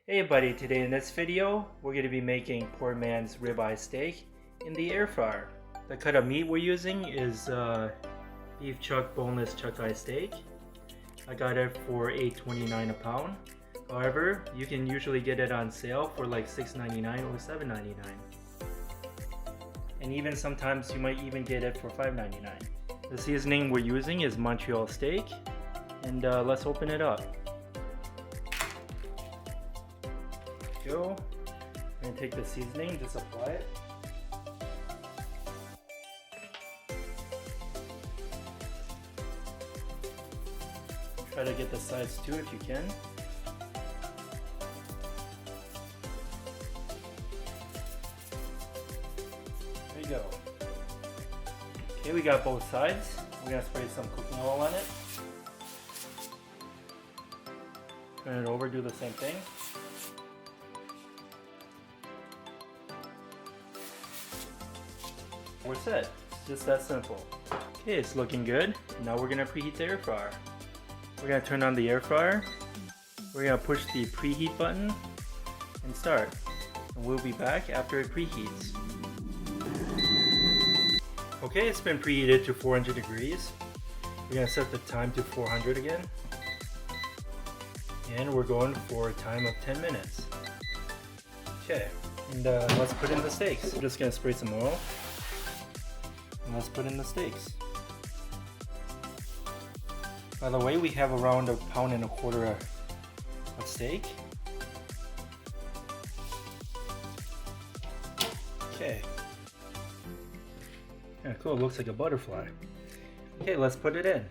Hey buddy, today in this video, we're going to be making poor man's ribeye steak in the air fryer. The cut of meat we're using is beef chuck boneless chuck eye steak. I got it for $8.29 a pound. However, you can usually get it on sale for like $6.99 or $7.99. And even sometimes you might even get it for $5.99. The seasoning we're using is Montreal steak, and let's open it up. Go. I'm gonna take the seasoning, just apply it. Try to get the sides too if you can. There you go. Okay, we got both sides. We're gonna spray some cooking oil on it. Turn it over, do the same thing. We're set. It's just that simple. Okay, it's looking good. Now we're gonna preheat the air fryer. We're gonna turn on the air fryer. We're gonna push the preheat button and start. And we'll be back after it preheats. Okay, it's been preheated to 400 degrees. We're gonna set the time to 400 again. And we're going for a time of 10 minutes. Okay, and let's put in the steaks. I'm just gonna spray some oil. And let's put in the steaks. By the way, we have around 1.25 pounds of steak. Okay. Yeah, cool, it looks like a butterfly. Okay, let's put it in.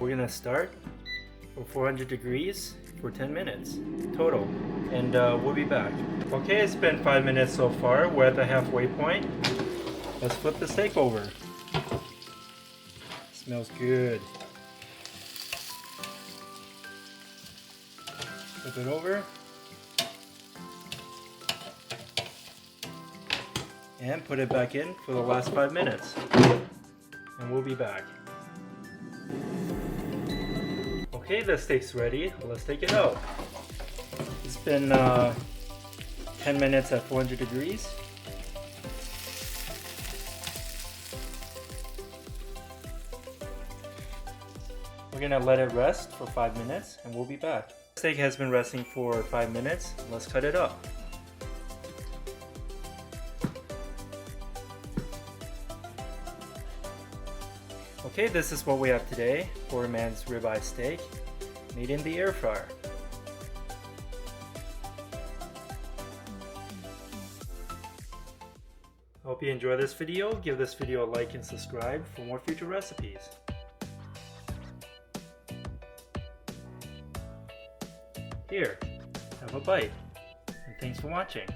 We're gonna start for 400 degrees for 10 minutes total, and we'll be back. Okay, it's been 5 minutes so far. We're at the halfway point. Let's flip the steak over. Smells good. Flip it over. And put it back in for the last 5 minutes. And we'll be back. Okay, the steak's ready. Let's take it out. It's been 10 minutes at 400 degrees. We're gonna let it rest for 5 minutes and we'll be back. The steak has been resting for 5 minutes. Let's cut it up. Okay, this is what we have today. Poor man's ribeye steak made in the air fryer. I hope you enjoy this video. Give this video a like and subscribe for more future recipes. Here, have a bite, and thanks for watching.